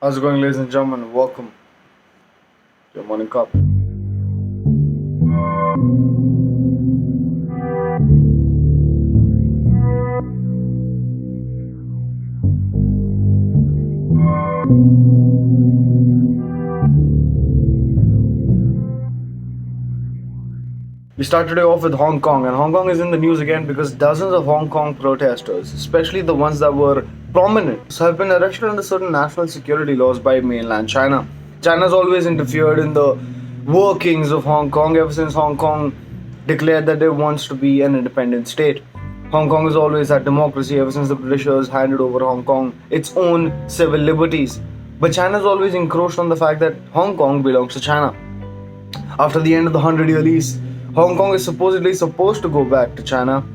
How's it going, ladies and gentlemen? Welcome to your morning cup. We start today off with Hong Kong, and Hong Kong is in the news again because dozens of Hong Kong protesters, especially the ones that were prominent, have been arrested under certain national security laws by mainland China. China's always interfered in the workings of Hong Kong ever since Hong Kong declared that it wants to be an independent state. Hong Kong has always had democracy ever since the Britishers handed over Hong Kong its own civil liberties. But China's always encroached on the fact that Hong Kong belongs to China. After the end of the 100-year lease, Hong Kong is supposedly supposed to go back to China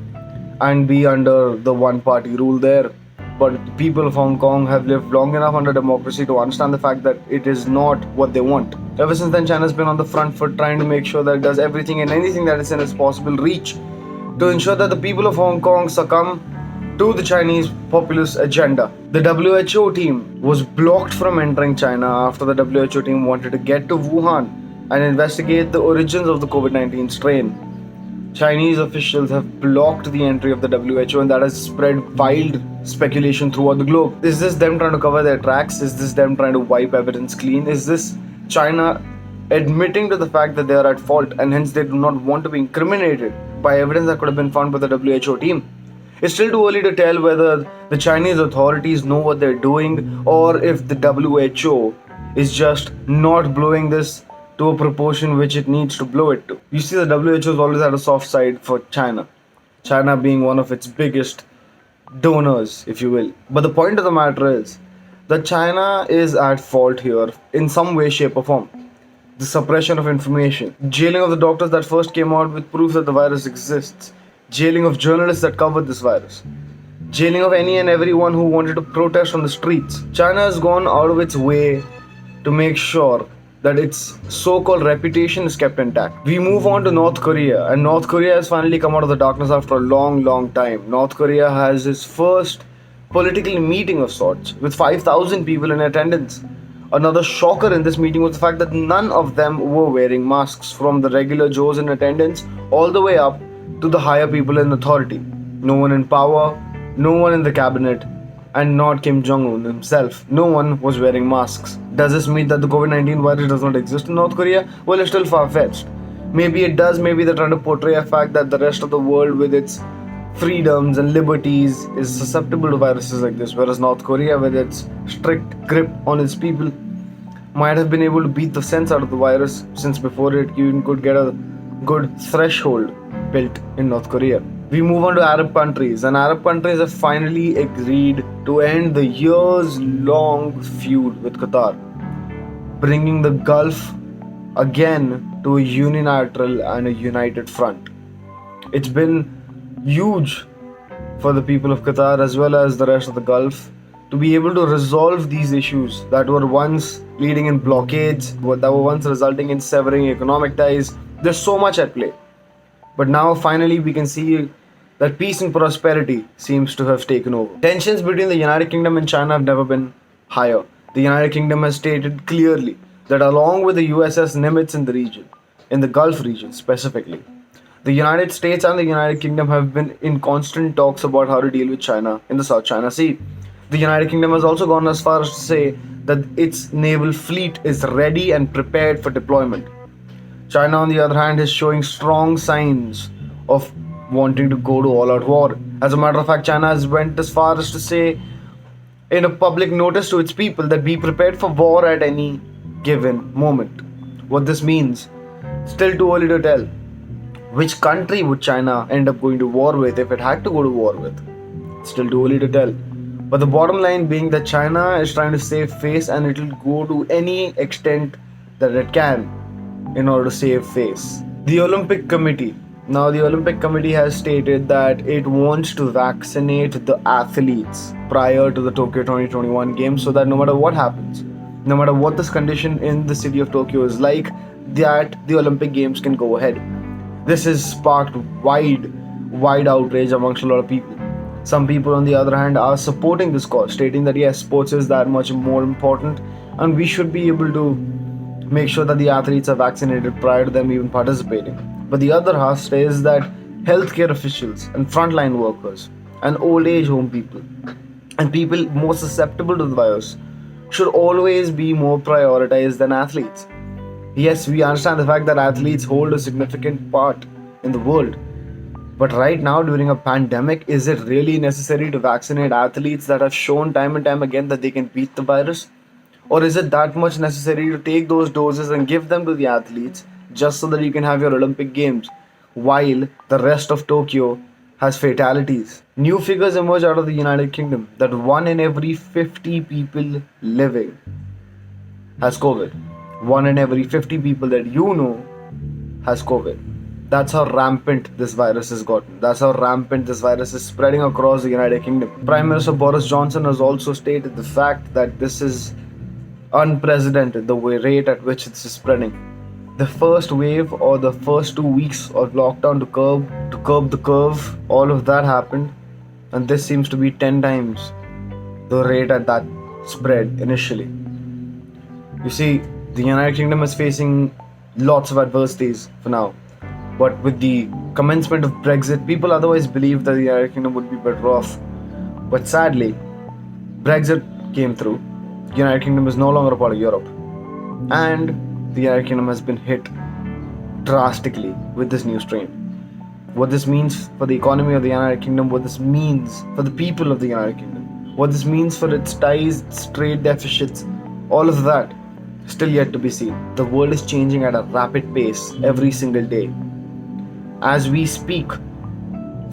and be under the one party rule there. But the people of Hong Kong have lived long enough under democracy to understand the fact that it is not what they want. Ever since then, China's been on the front foot trying to make sure that it does everything and anything that is in its possible reach to ensure that the people of Hong Kong succumb to the Chinese populist agenda. The WHO team was blocked from entering China after the WHO team wanted to get to Wuhan and investigate the origins of the COVID-19 strain. Chinese officials have blocked the entry of the WHO, and that has spread wild speculation throughout the globe. Is this them trying to cover their tracks? Is this them trying to wipe evidence clean? Is this China admitting to the fact that they are at fault and hence they do not want to be incriminated by evidence that could have been found by the WHO team? It's still too early to tell whether the Chinese authorities know what they're doing or if the WHO is just not blowing this to a proportion which it needs to blow it to. You see, the WHO has always had a soft side for China, China being one of its biggest donors, if you will. But the point of the matter is that China is at fault here in some way, shape, or form. The suppression of information, jailing of the doctors that first came out with proof that the virus exists, jailing of journalists that covered this virus, jailing of any and everyone who wanted to protest on the streets. China has gone out of its way to make sure that its so-called reputation is kept intact. We move on to North Korea, and North Korea has finally come out of the darkness after a long time. North Korea has its first political meeting of sorts with 5,000 people in attendance. Another shocker in this meeting was the fact that none of them were wearing masks, from the regular Joes in attendance all the way up to the higher people in authority. No one in power, no one in the cabinet, and not Kim Jong-un himself. No one was wearing masks. Does this mean that the COVID-19 virus does not exist in North Korea? Well, it's still far-fetched. Maybe it does, maybe they're trying to portray a fact that the rest of the world with its freedoms and liberties is susceptible to viruses like this, whereas North Korea, with its strict grip on its people, might have been able to beat the sense out of the virus, since before it even could get a good threshold built in North Korea. We move on to Arab countries, and Arab countries have finally agreed to end the years-long feud with Qatar, bringing the Gulf again to a unilateral and a united front. It's been huge for the people of Qatar as well as the rest of the Gulf to be able to resolve these issues that were once leading in blockades, that were once resulting in severing economic ties. There's so much at play. But now finally we can see that peace and prosperity seems to have taken over. Tensions between the United Kingdom and China have never been higher. The United Kingdom has stated clearly that along with the USS Nimitz in the region, in the Gulf region specifically, the United States and the United Kingdom have been in constant talks about how to deal with China in the South China Sea. The United Kingdom has also gone as far as to say that its naval fleet is ready and prepared for deployment. China, on the other hand, is showing strong signs of wanting to go to all-out war. As a matter of fact, China has went as far as to say in a public notice to its people that be prepared for war at any given moment. What this means, still too early to tell. Which country would China end up going to war with if it had to go to war with? Still too early to tell. But the bottom line being that China is trying to save face, and it will go to any extent that it can in order to save face. The Olympic Committee. Now, the Olympic Committee has stated that it wants to vaccinate the athletes prior to the Tokyo 2021 Games, so that no matter what happens, no matter what this condition in the city of Tokyo is like, that the Olympic Games can go ahead. This has sparked wide outrage amongst a lot of people. Some people, on the other hand, are supporting this cause, stating that yes, sports is that much more important and we should be able to make sure that the athletes are vaccinated prior to them even participating. But the other half says that healthcare officials and frontline workers and old age home people and people more susceptible to the virus should always be more prioritized than athletes. Yes, we understand the fact that athletes hold a significant part in the world. But right now, during a pandemic, is it really necessary to vaccinate athletes that have shown time and time again that they can beat the virus? Or is it that much necessary to take those doses and give them to the athletes just so that you can have your Olympic Games while the rest of Tokyo has fatalities? New figures emerge out of the United Kingdom that 1 in every 50 people living has COVID. 1 in every 50 people that you know has COVID. That's how rampant this virus has gotten. That's how rampant this virus is spreading across the United Kingdom. Prime Minister Boris Johnson has also stated the fact that this is unprecedented, the rate at which it's spreading. The first wave or the first 2 weeks of lockdown to curb the curve, all of that happened, and this seems to be 10 times the rate at that spread initially. You see, the United Kingdom is facing lots of adversities for now. But with the commencement of Brexit, people otherwise believed that the United Kingdom would be better off. But sadly, Brexit came through. The United Kingdom is no longer a part of Europe. And the United Kingdom has been hit drastically with this new strain. What this means for the economy of the United Kingdom, what this means for the people of the United Kingdom, what this means for its ties, its trade deficits, all of that, still yet to be seen. The world is changing at a rapid pace every single day. As we speak,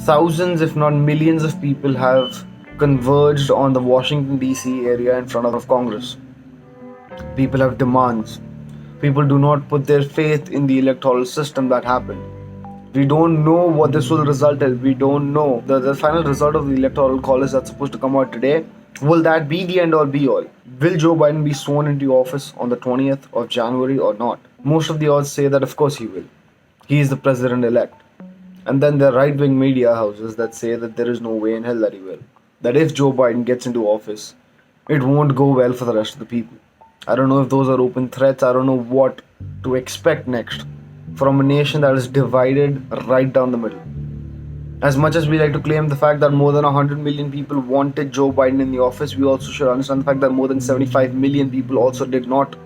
thousands, if not millions, of people have converged on the Washington DC area in front of Congress. People have demands. People do not put their faith in the electoral system that happened. We don't know what this will result in. We don't know. The final result of the electoral college that's supposed to come out today, will that be the end all be all? Will Joe Biden be sworn into office on the 20th of January or not? Most of the odds say that of course he will. He is the president-elect. And then there are right-wing media houses that say that there is no way in hell that he will. That if Joe Biden gets into office, it won't go well for the rest of the people. I don't know if those are open threats. I don't know what to expect next from a nation that is divided right down the middle. As much as we like to claim the fact that more than 100 million people wanted Joe Biden in the office, we also should understand the fact that more than 75 million people also did not.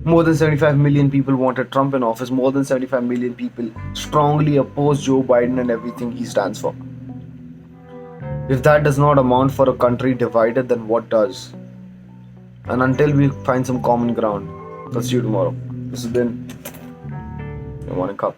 More than 75 million people wanted Trump in office. More than 75 million people strongly oppose Joe Biden and everything he stands for. If that does not amount for a country divided, then what does? And until we find some common ground, I'll see you tomorrow. This has been your morning cup.